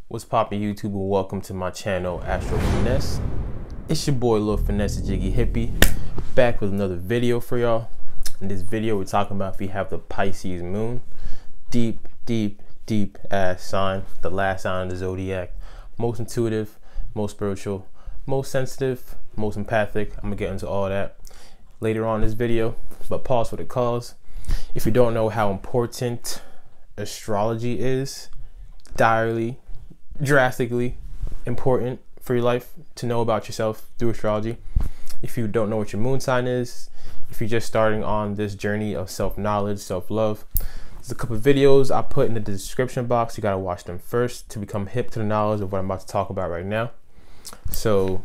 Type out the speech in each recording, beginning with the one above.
What's poppin' YouTube, and welcome to my channel, Astro Finesse. It's your boy Lil Finesse Jiggy Hippie, back with another video for y'all. In this video, we're talking about if you have the Pisces Moon, deep ass sign, the last sign of the zodiac, most intuitive, most spiritual, most sensitive, most empathic. I'm gonna get into all that later on in this video, but pause for the cause. If you don't know how important astrology is, drastically important for your life to know about yourself through astrology. If you don't know what your moon sign is, if you're just starting on this journey of self-knowledge, self-love, there's a couple of videos I put in the description box. You got to watch them first to become hip to the knowledge of what I'm about to talk about right now. So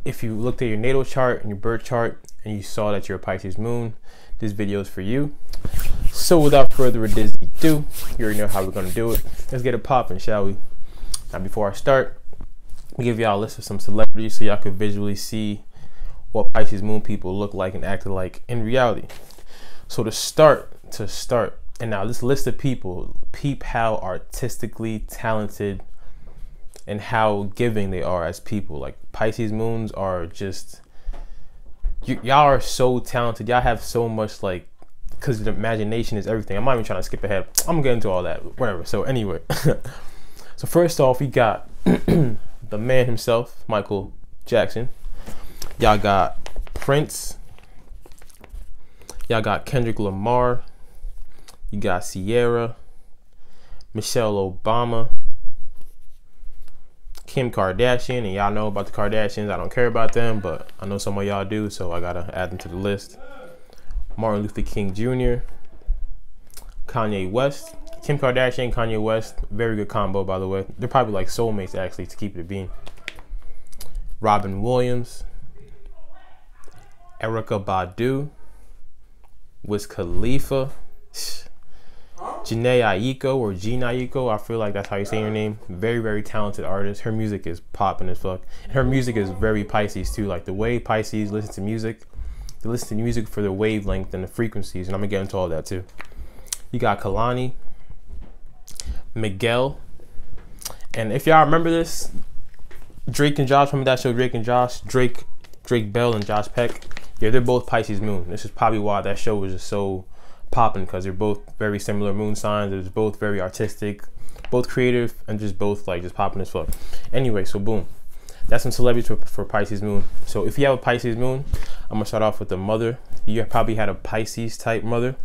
if you looked at your natal chart and your birth chart and you saw that you're a Pisces moon, this video is for you. So without further ado, you already know how we're going to do it. Let's get it popping, shall we? Now, before I start, I'll give y'all a list of some celebrities so y'all can visually see what Pisces moon people look like and act like in reality. So to start, and now this list of people, peep how artistically talented and how giving they are as people. Like, Pisces moons are just, y'all are so talented. Y'all have so much, like, because the imagination is everything. I'm not even trying to skip ahead. I'm gonna get into all that, whatever. So anyway. So first off, we got the man himself, Michael Jackson. Y'all got Prince. Y'all got Kendrick Lamar. You got Sierra, Michelle Obama, Kim Kardashian, and y'all know about the Kardashians. I don't care about them, but I know some of y'all do, so I gotta add them to the list. Martin Luther King Jr., Kanye West. Kim Kardashian, Kanye West, very good combo, by the way. They're probably like soulmates, actually, to keep it a bean. Robin Williams, Erykah Badu, Wiz Khalifa, Jhené Aiko, or Jean Aiko, I feel like that's how you say her name. Very talented artist. Her music is popping as fuck. And her music is very Pisces too. Like, the way Pisces listen to music, they listen to music for the wavelength and the frequencies, and I'm gonna get into all that too. You got Kalani, Miguel, and if y'all remember this, Drake and Josh, remember that show, Drake and Josh? Drake Bell and Josh Peck. Yeah, they're both Pisces moon. This is probably why that show was just so popping, because they're both very similar moon signs. They're both very artistic, both creative, and just both like just popping as fuck. Anyway, so boom, that's some celebrities for Pisces moon. So if you have a Pisces moon, I'm gonna start off with the mother. You probably had a Pisces type mother.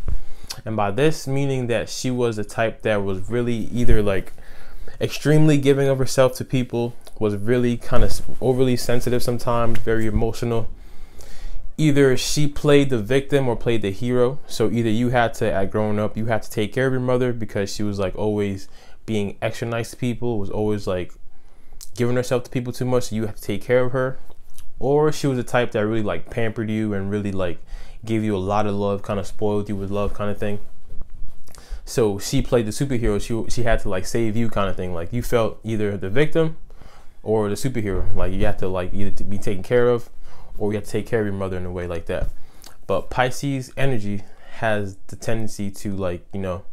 And by this, meaning that she was a type that was really either like extremely giving of herself to people, was really kind of overly sensitive sometimes, very emotional. Either she played the victim or played the hero. So either you had to, at growing up, you had to take care of your mother because she was like always being extra nice to people, was always like giving herself to people too much, so you had to take care of her. Or she was a type that really like pampered you and really like gave you a lot of love, kind of spoiled you with love kind of thing. So she played the superhero. She had to like save you kind of thing. Like, you felt either the victim or the superhero. Like, you have to like either to be taken care of, or you have to take care of your mother in a way like that. But Pisces energy has the tendency to, like, you know,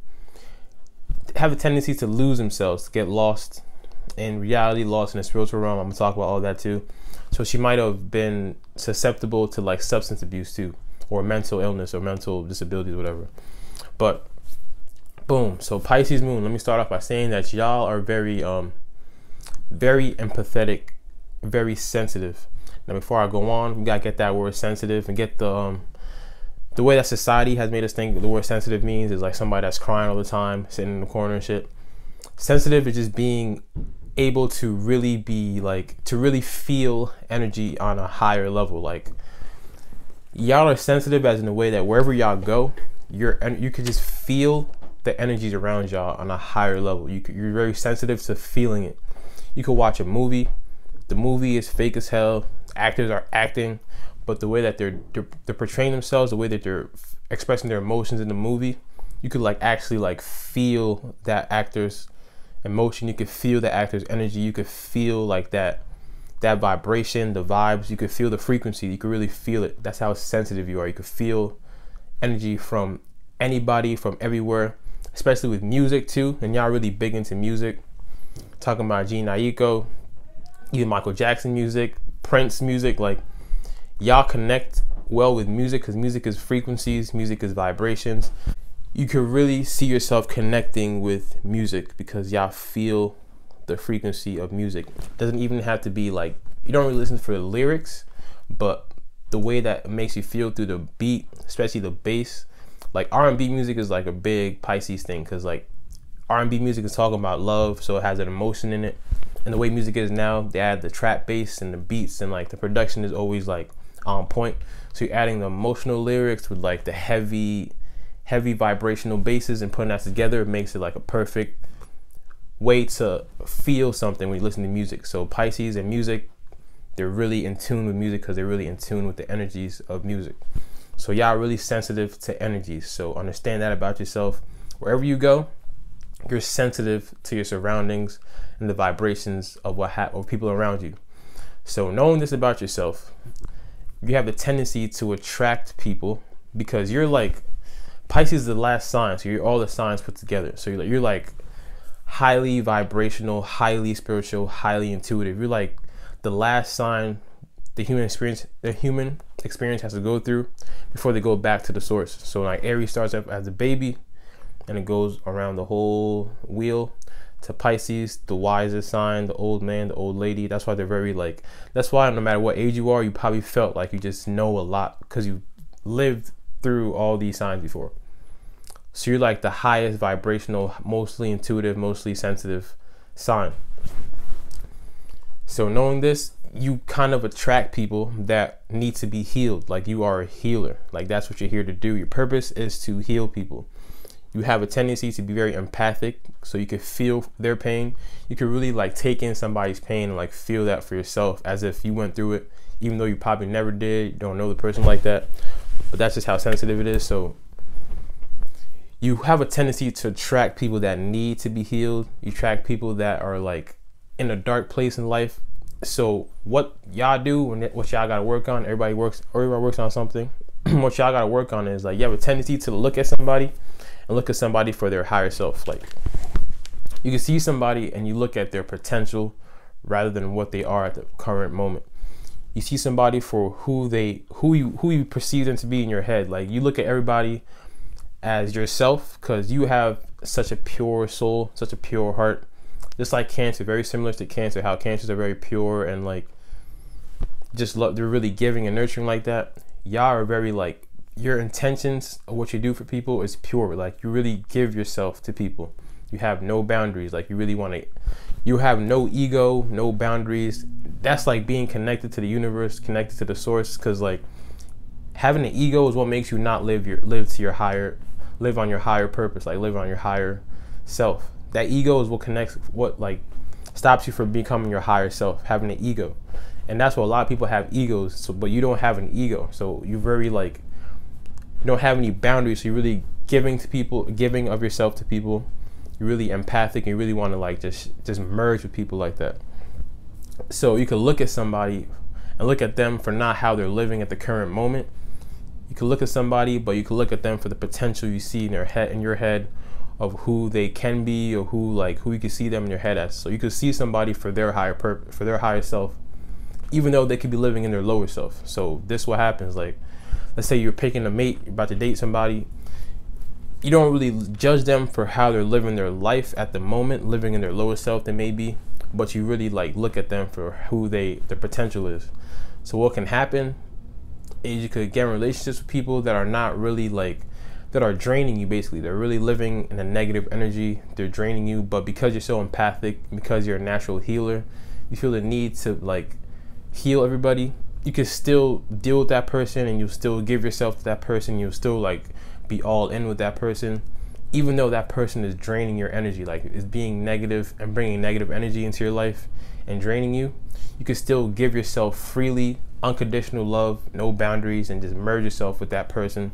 have a tendency to lose themselves, to get lost in reality, lost in the spiritual realm. I'm gonna talk about all that too. So she might have been susceptible to like substance abuse too, or mental illness or mental disabilities, whatever. But boom, so Pisces moon, let me start off by saying that y'all are very empathetic, very sensitive. Now, before I go on, we gotta get that word sensitive and get the way that society has made us think the word sensitive means is like somebody that's crying all the time, sitting in the corner and shit. Sensitive is just being able to really be like, to really feel energy on a higher level. Like, y'all are sensitive as in the way that wherever y'all go, you could just feel the energies around y'all on a higher level. You're very sensitive to feeling it. You could watch a movie, the movie is fake as hell, actors are acting, but the way that they're portraying themselves, the way that they're expressing their emotions in the movie, you could like actually like feel that actor's emotion. You could feel the actor's energy. You could feel like that vibration, the vibes. You could feel the frequency. You could really feel it. That's how sensitive you are. You could feel energy from anybody, from everywhere, especially with music too. And y'all really big into music. talking about Gene Aiko, even Michael Jackson music, Prince music. Like, y'all connect well with music because music is frequencies, music is vibrations. You can really see yourself connecting with music because y'all feel the frequency of music. It doesn't even have to be like, you don't really listen for the lyrics, but the way that it makes you feel through the beat, especially the bass. Like, R&B music is like a big Pisces thing because like R&B music is talking about love, so it has an emotion in it. And the way music is now, they add the trap bass and the beats, and like the production is always like on point. So you're adding the emotional lyrics with like the heavy vibrational basses and putting that together. It makes it like a perfect way to feel something when you listen to music. So Pisces and music, they're really in tune with music because they're really in tune with the energies of music. So y'all really sensitive to energies. So understand that about yourself. Wherever you go, you're sensitive to your surroundings and the vibrations of of people around you. So knowing this about yourself, you have the tendency to attract people because you're like, Pisces is the last sign, so you're all the signs put together. So you're like highly vibrational, highly spiritual, highly intuitive. You're like the last sign the human experience has to go through before they go back to the source. So like Aries starts up as a baby and it goes around the whole wheel to Pisces, the wisest sign, the old man, the old lady. That's why they're very like, that's why no matter what age you are, you probably felt like you just know a lot because you lived through all these signs before. So you're like the highest vibrational, mostly intuitive, mostly sensitive sign. So knowing this, you kind of attract people that need to be healed. Like, you are a healer. Like, that's what you're here to do. Your purpose is to heal people. You have a tendency to be very empathic, so you can feel their pain. You can really like take in somebody's pain and like feel that for yourself as if you went through it, even though you probably never did. You don't know the person like that, but that's just how sensitive it is. So you have a tendency to attract people that need to be healed. You attract people that are like in a dark place in life. So what y'all do and what y'all gotta work on, everybody works on something. What y'all gotta work on is like, you have a tendency to look at somebody and look at somebody for their higher self. Like, you can see somebody and you look at their potential rather than what they are at the current moment. You see somebody for who you perceive them to be in your head. Like, you look at everybody as yourself because you have such a pure soul, such a pure heart. Just like Cancer, very similar to Cancer, how Cancers are very pure and like just love, they're really giving and nurturing like that. Y'all are very like, your intentions of what you do for people is pure. Like, you really give yourself to people. You have no boundaries. Like, you really want to, you have no ego, no boundaries. That's like being connected to the universe, connected to the source. Because like having an ego is what makes you not live on your higher purpose, like live on your higher self. That ego is what connects, what like stops you from becoming your higher self, having an ego. And that's what a lot of people have, egos. So, but you don't have an ego. So you're very like, you don't have any boundaries. So you're really giving to people, giving of yourself to people. You're really empathic and you really want to like just merge with people like that. So you could look at somebody and look at them for not how they're living at the current moment. You could look at somebody, but you could look at them for the potential you see in your head of who they can be, or who you can see them in your head as. So you could see somebody for their higher purpose, for their higher self, even though they could be living in their lower self. So this is what happens. Like, let's say you're picking a mate, you're about to date somebody. You don't really judge them for how they're living their life at the moment, living in their lower self they may be, but you really like look at them for who their potential is. So what can happen is you could get in relationships with people that are not really like, that are draining you basically. They're really living in a negative energy. They're draining you, but because you're so empathic, because you're a natural healer, you feel the need to like heal everybody. You can still deal with that person and you'll still give yourself to that person. You'll still like be all in with that person, even though that person is draining your energy, like is being negative and bringing negative energy into your life and draining you. You can still give yourself freely, unconditional love, no boundaries, and just merge yourself with that person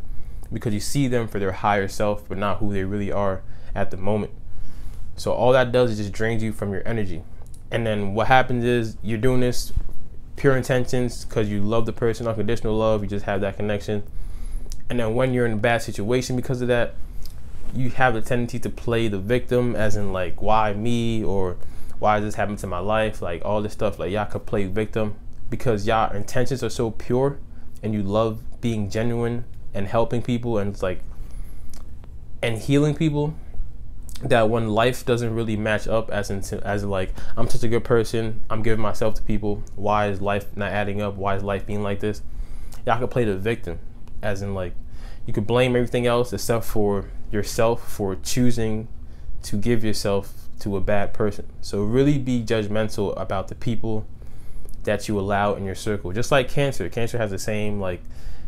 because you see them for their higher self, but not who they really are at the moment. So all that does is just drains you from your energy. And then what happens is you're doing this pure intentions because you love the person, unconditional love, you just have that connection. And then when you're in a bad situation because of that, you have the tendency to play the victim, as in like, why me, or why does this happen to my life, like all this stuff. Like y'all could play victim because y'all intentions are so pure and you love being genuine and helping people and it's like and healing people, that when life doesn't really match up as like I'm such a good person, I'm giving myself to people, why is life not adding up, why is life being like this, y'all could play the victim, as in like you could blame everything else except for yourself for choosing to give yourself to a bad person. So really be judgmental about the people that you allow in your circle. Just like Cancer has the same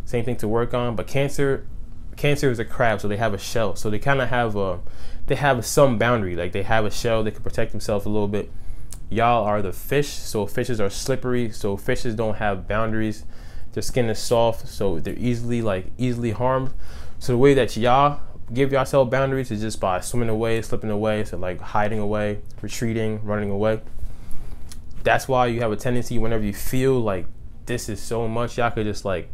thing to work on, but Cancer is a crab, so they have a shell, so they kind of have some boundary, like they have a shell, they can protect themselves a little bit. Y'all are the fish, so fishes are slippery, so fishes don't have boundaries, their skin is soft, so they're easily harmed. So the way that y'all give yourself boundaries is just by swimming away, slipping away, so like hiding away, retreating, running away. That's why you have a tendency, whenever you feel like this is so much, y'all could just like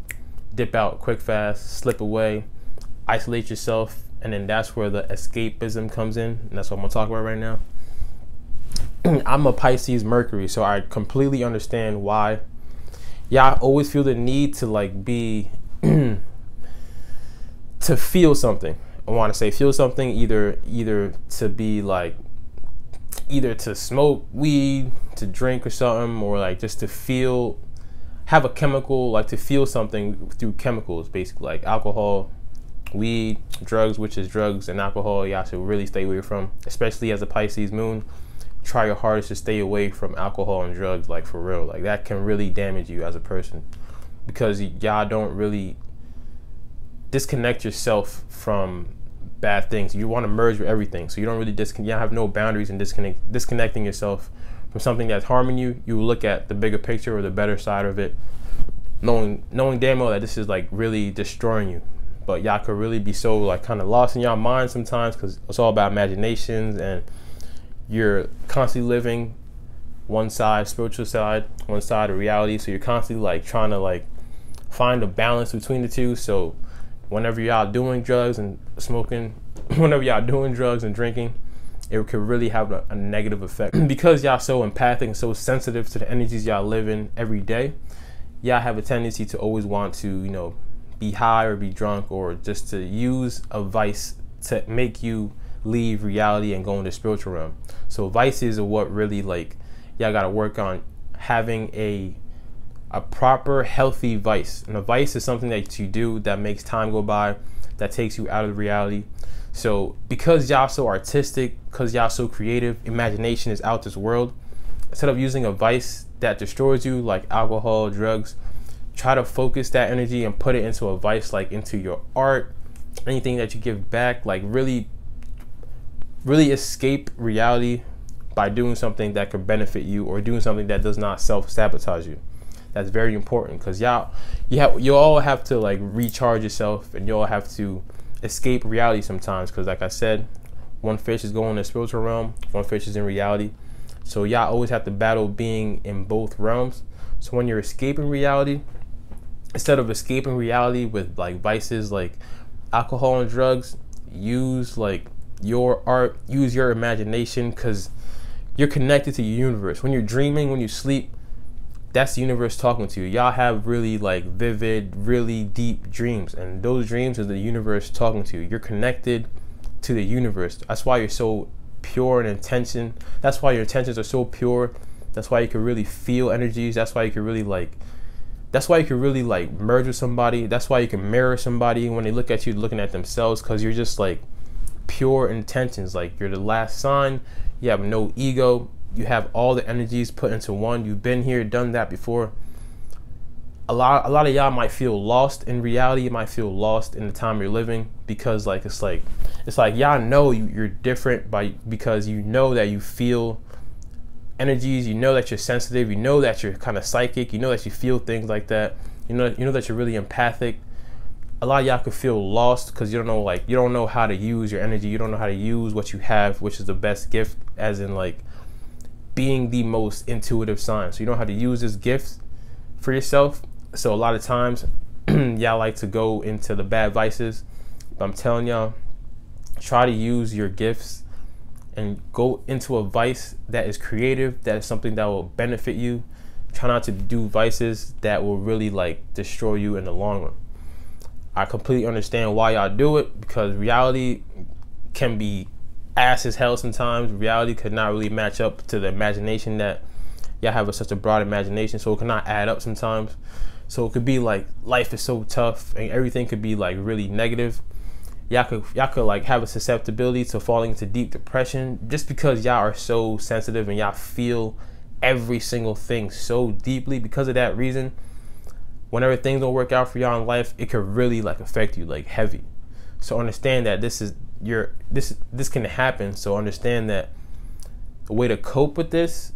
dip out quick fast, slip away, isolate yourself, and then that's where the escapism comes in, and that's what I'm gonna talk about right now. I'm a Pisces Mercury, so I completely understand why y'all always feel the need to like be to feel something. I want to say feel something, either to be like, either to smoke weed, to drink or something, or like just to feel, have a chemical, like to feel something through chemicals, basically like alcohol, weed, drugs, which is drugs and alcohol, y'all should really stay away from, especially as a Pisces moon. Try your hardest to stay away from alcohol and drugs, like for real. Like that can really damage you as a person because y'all don't really disconnect yourself from bad things. You want to merge with everything, so you don't really y'all have no boundaries in disconnecting yourself from something that's harming you. You look at the bigger picture or the better side of it, knowing damn well that this is like really destroying you. But y'all could really be so like kind of lost in y'all mind sometimes because it's all about imaginations and you're constantly living one side, spiritual side, one side of reality. So you're constantly like trying to like find a balance between the two. So whenever y'all doing drugs and smoking, whenever y'all doing drugs and drinking, it could really have a negative effect. Because y'all so empathic and so sensitive to the energies y'all live in every day, y'all have a tendency to always want to, you know, be high or be drunk or just to use a vice to make you leave reality and go into the spiritual realm. So vices are what really like y'all gotta work on having a proper healthy vice. And a vice is something that you do that makes time go by, that takes you out of reality. So because y'all so artistic, because y'all so creative, imagination is out this world, instead of using a vice that destroys you like alcohol, drugs, try to focus that energy and put it into a vice, like into your art, anything that you give back, like really escape reality by doing something that could benefit you or doing something that does not self-sabotage you. That's very important because you all have to like recharge yourself and you all have to escape reality sometimes because like I said, one fish is going in the spiritual realm, one fish is in reality. So y'all always have to battle being in both realms. So when you're escaping reality, instead of escaping reality with like vices like alcohol and drugs, use like your art, use your imagination, because you're connected to your universe. When you're dreaming, when you sleep, that's the universe talking to you. Y'all have really like vivid, really deep dreams, and those dreams is the universe talking to you. You're connected to the universe. That's why you're so pure in intention. That's why your intentions are so pure. That's why you can really feel energies. That's why you can really merge with somebody. That's why you can mirror somebody when they look at you, looking at themselves, because you're just like pure intentions. Like you're the last sign. You have no ego. You have all the energies put into one. You've been here, done that before. A lot of y'all might feel lost in reality. You might feel lost in the time you're living because like it's like y'all know you're different because you know that you feel energies. You know that you're sensitive. You know that you're kind of psychic. You know that you feel things like that. You know that you're really empathic. A lot of y'all could feel lost because you don't know how to use your energy. You don't know how to use what you have, which is the best gift, as in like being the most intuitive sign. So you know how to use this gift for yourself. So a lot of times y'all like to go into the bad vices, but I'm telling y'all, try to use your gifts and go into a vice that is creative, that is something that will benefit you. Try not to do vices that will really like destroy you in the long run. I completely understand why y'all do it, because reality can be ass as hell sometimes. Reality could not really match up to the imagination that y'all have such a broad imagination, so it cannot add up sometimes. So it could be like life is so tough and everything could be like really negative. Y'all could like have a susceptibility to falling into deep depression just because y'all are so sensitive and y'all feel every single thing so deeply. Because of that reason, whenever things don't work out for y'all in life, it could really like affect you like heavy. So understand that this can happen. So understand that the way to cope with this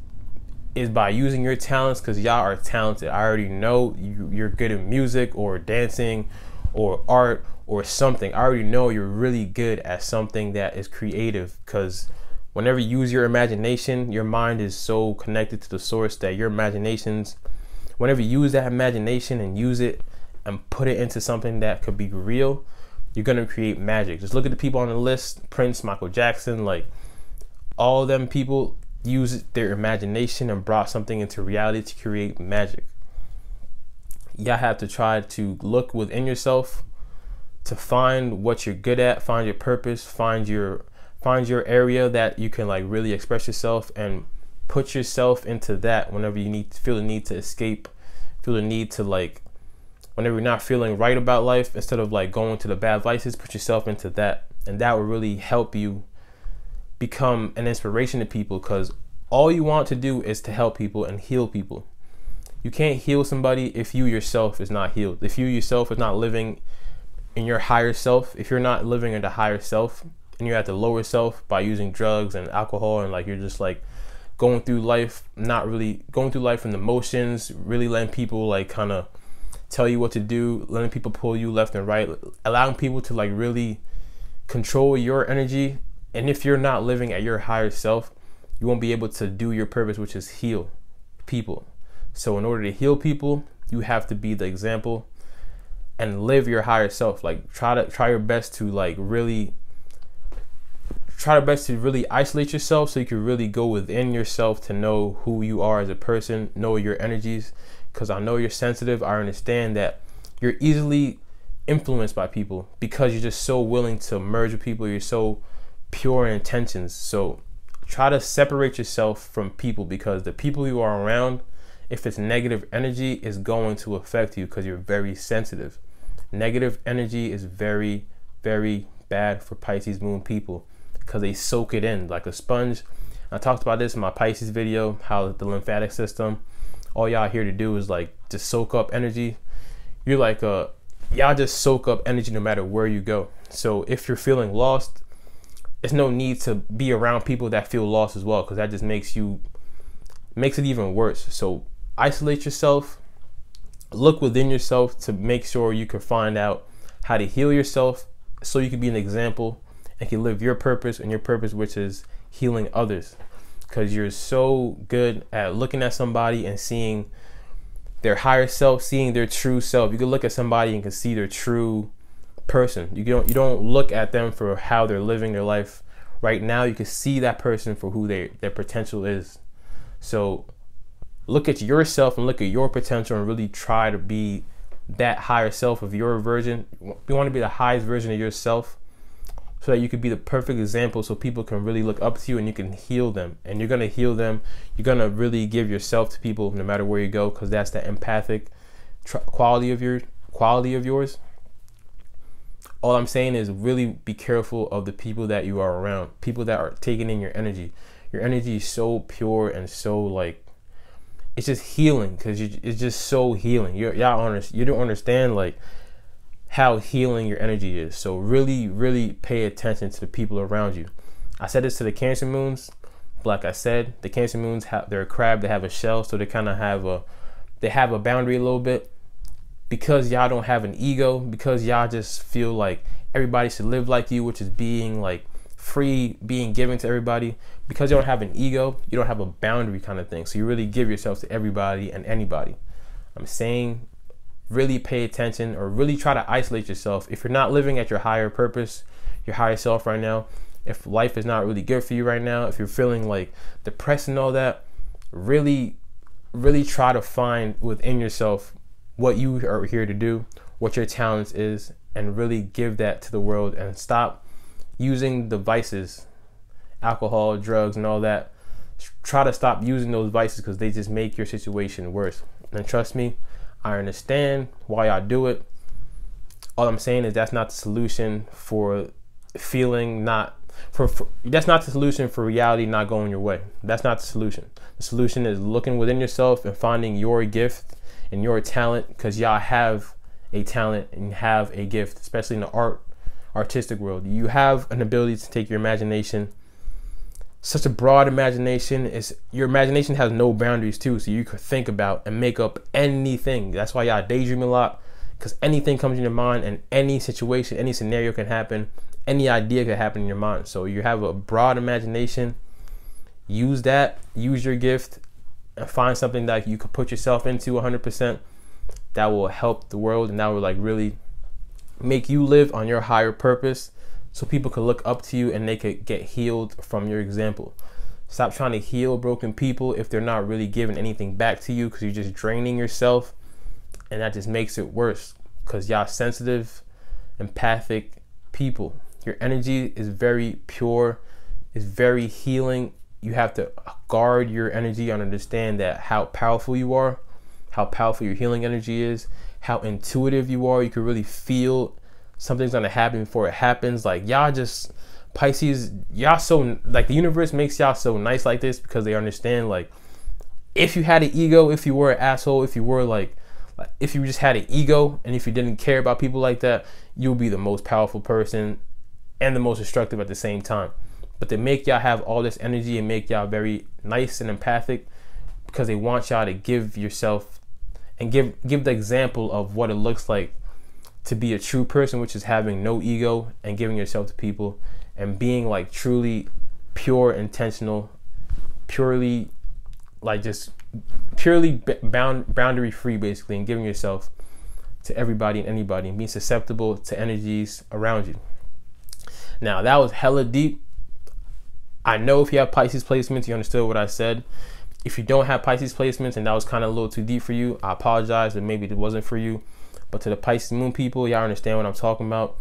is by using your talents, because y'all are talented. I already know you're good at music or dancing or art or something. I already know you're really good at something that is creative, because whenever you use your imagination, your mind is so connected to the source that your imaginations, whenever you use that imagination and use it and put it into something that could be real, you're gonna create magic. Just look at the people on the list: Prince, Michael Jackson, like all of them people used their imagination and brought something into reality to create magic. Y'all have to try to look within yourself to find what you're good at, find your purpose, find your area that you can like really express yourself, and put yourself into that whenever you feel the need to escape, feel the need to like, whenever you're not feeling right about life, instead of like going to the bad vices, put yourself into that, and that will really help you become an inspiration to people, because all you want to do is to help people and heal people. You can't heal somebody if you yourself is not healed. If you yourself is not living in your higher self, if you're not living in the higher self and you're at the lower self by using drugs and alcohol, and like you're just like going through life, not really going through life in the motions, really letting people like kind of tell you what to do, letting people pull you left and right, allowing people to like really control your energy. And if you're not living at your higher self, you won't be able to do your purpose, which is heal people. So in order to heal people, you have to be the example and live your higher self. Like try your best to like really isolate yourself, so you can really go within yourself to know who you are as a person, know your energies. Because I know you're sensitive. I understand that you're easily influenced by people because you're just so willing to merge with people. You're so pure in intentions. So try to separate yourself from people, because the people you are around, if it's negative energy, is going to affect you because you're very sensitive. Negative energy is very, very bad for Pisces Moon people because they soak it in like a sponge. I talked about this in my Pisces video, how the lymphatic system, all y'all here to do is like just soak up energy. You're like y'all just soak up energy no matter where you go. So if you're feeling lost, there's no need to be around people that feel lost as well, because that just makes it even worse. So isolate yourself, look within yourself to make sure you can find out how to heal yourself, so you can be an example and can live your purpose, and your purpose, which is healing others. Because you're so good at looking at somebody and seeing their higher self, seeing their true self. You can look at somebody and can see their true person. You don't look at them for how they're living their life right now. You can see that person for who their potential is. So look at yourself and look at your potential and really try to be that higher self of your version. You want to be the highest version of yourself, so that you could be the perfect example, so people can really look up to you and you can heal them. And you're going to heal them. You're going to really give yourself to people no matter where you go, because that's the empathic quality of yours. All I'm saying is really be careful of the people that you are around, people that are taking in your energy. Your energy is so pure and so like, it's just healing, because it's just so healing. You don't understand like how healing your energy is. So really, really pay attention to the people around you. I said this to the Cancer Moons. Like I said, the Cancer Moons they're a crab. They have a shell, so they kind of have a boundary a little bit, because y'all don't have an ego, because y'all just feel like everybody should live like you, which is being like free, being given to everybody. Because you don't have an ego, you don't have a boundary kind of thing. So you really give yourself to everybody and anybody. I'm saying really pay attention, or really try to isolate yourself. If you're not living at your higher purpose, your higher self right now, If life is not really good for you right now, if you're feeling like depressed and all that, really try to find within yourself what you are here to do, what your talents is, and really give that to the world, and stop using the vices, alcohol, drugs, and all that. Try to stop using those vices, because they just make your situation worse. And trust me, I understand why y'all do it. All I'm saying is that's not the solution for feeling not that's not the solution for reality not going your way. That's not the solution. The solution is looking within yourself and finding your gift and your talent, because y'all have a talent and have a gift, especially in the artistic world. You have an ability to take your imagination, such a broad imagination. Your imagination has no boundaries too, so you could think about and make up anything. That's why y'all daydream a lot, because anything comes in your mind, and any situation, any scenario can happen, any idea could happen in your mind. So you have a broad imagination. Use that, use your gift, and find something that you could put yourself into 100% that will help the world, and that will like really make you live on your higher purpose, so people could look up to you and they could get healed from your example. Stop trying to heal broken people if they're not really giving anything back to you, because you're just draining yourself, and that just makes it worse, because y'all sensitive, empathic people. Your energy is very pure, is very healing. You have to guard your energy and understand that how powerful you are, how powerful your healing energy is, how intuitive you are. You can really feel something's gonna happen before it happens. Like y'all just, Pisces, y'all so, like the universe makes y'all so nice like this, because they understand, like, if you had an ego, if you were an asshole, if you were like if you just had an ego, and if you didn't care about people like that, you'll be the most powerful person and the most destructive at the same time. But they make y'all have all this energy and make y'all very nice and empathic, because they want y'all to give yourself and give the example of what it looks like to be a true person, which is having no ego and giving yourself to people and being like truly pure, intentional, purely like just purely boundary free, basically, and giving yourself to everybody and anybody, and being susceptible to energies around you. Now that was hella deep. I know if you have Pisces placements, you understood what I said. If you don't have Pisces placements and that was kind of a little too deep for you, I apologize, but maybe it wasn't for you. But to the Pisces Moon people, y'all understand what I'm talking about.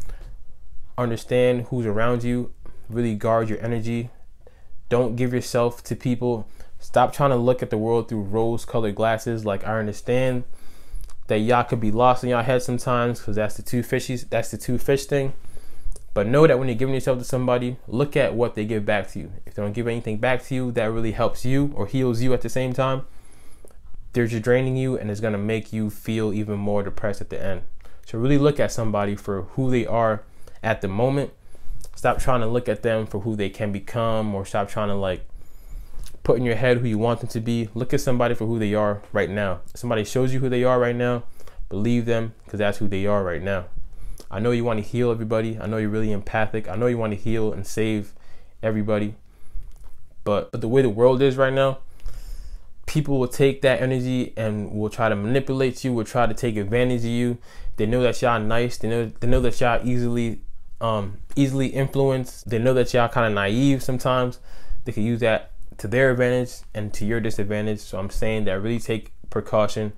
Understand who's around you. Really guard your energy. Don't give yourself to people. Stop trying to look at the world through rose-colored glasses. Like, I understand that y'all could be lost in y'all head sometimes, because that's the two fish thing. But know that when you're giving yourself to somebody, look at what they give back to you. If they don't give anything back to you that really helps you or heals you at the same time, they're just draining you, and it's going to make you feel even more depressed at the end. So really look at somebody for who they are at the moment. Stop trying to look at them for who they can become, or stop trying to like put in your head who you want them to be. Look at somebody for who they are right now. If somebody shows you who they are right now, believe them, because that's who they are right now. I know you want to heal everybody. I know you're really empathic. I know you want to heal and save everybody. But the way the world is right now, people will take that energy and will try to manipulate you, will try to take advantage of you. They know that y'all nice. They know that y'all easily influenced. They know that y'all kind of naive sometimes. They can use that to their advantage and to your disadvantage. So I'm saying that really take precaution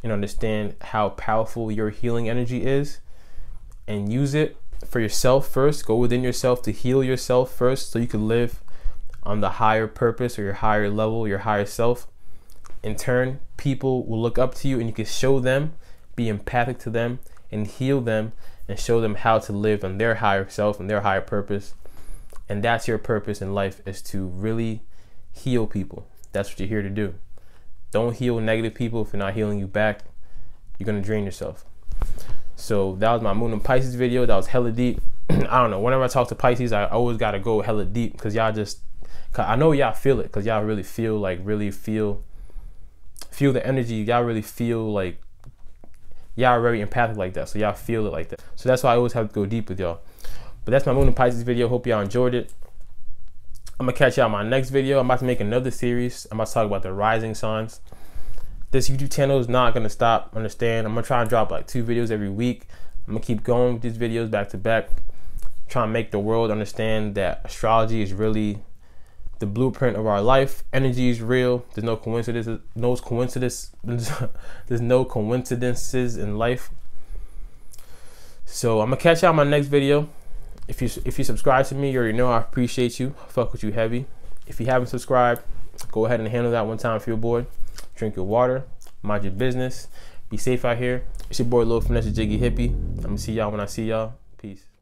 and understand how powerful your healing energy is, and use it for yourself first. Go within yourself to heal yourself first, so you can live on the higher purpose, or your higher level, your higher self. In turn, people will look up to you, and you can show them, be empathic to them, and heal them, and show them how to live on their higher self and their higher purpose. And that's your purpose in life, is to really heal people. That's what you're here to do. Don't heal negative people. If they're not healing you back, you're going to drain yourself. So that was my Moon and Pisces video. That was hella deep. I don't know, whenever I talk to Pisces, I always got to go hella deep, because y'all just, cause I know y'all feel it, because y'all really feel the energy. Y'all really feel like y'all are very empathic like that, so y'all feel it like that. So that's why I always have to go deep with y'all. But that's my Moon and Pisces video. Hope y'all enjoyed it. I'm gonna catch y'all in my next video. I'm about to make another series. I'm about to talk about the rising signs. This YouTube channel is not gonna stop. Understand? I'm gonna try and drop like 2 videos every week. I'm gonna keep going with these videos back to back. trying to make the world understand that astrology is really the blueprint of our life. Energy is real. There's no coincidences. There's no coincidences in life. So I'm gonna catch y'all in my next video. If you subscribe to me, you already know I appreciate you. I fuck with you heavy. If you haven't subscribed, go ahead and handle that one time for your boy. Drink your water. Mind your business. Be safe out here. It's your boy Lil Finesse Jiggy Hippie. I'm gonna see y'all when I see y'all. Peace.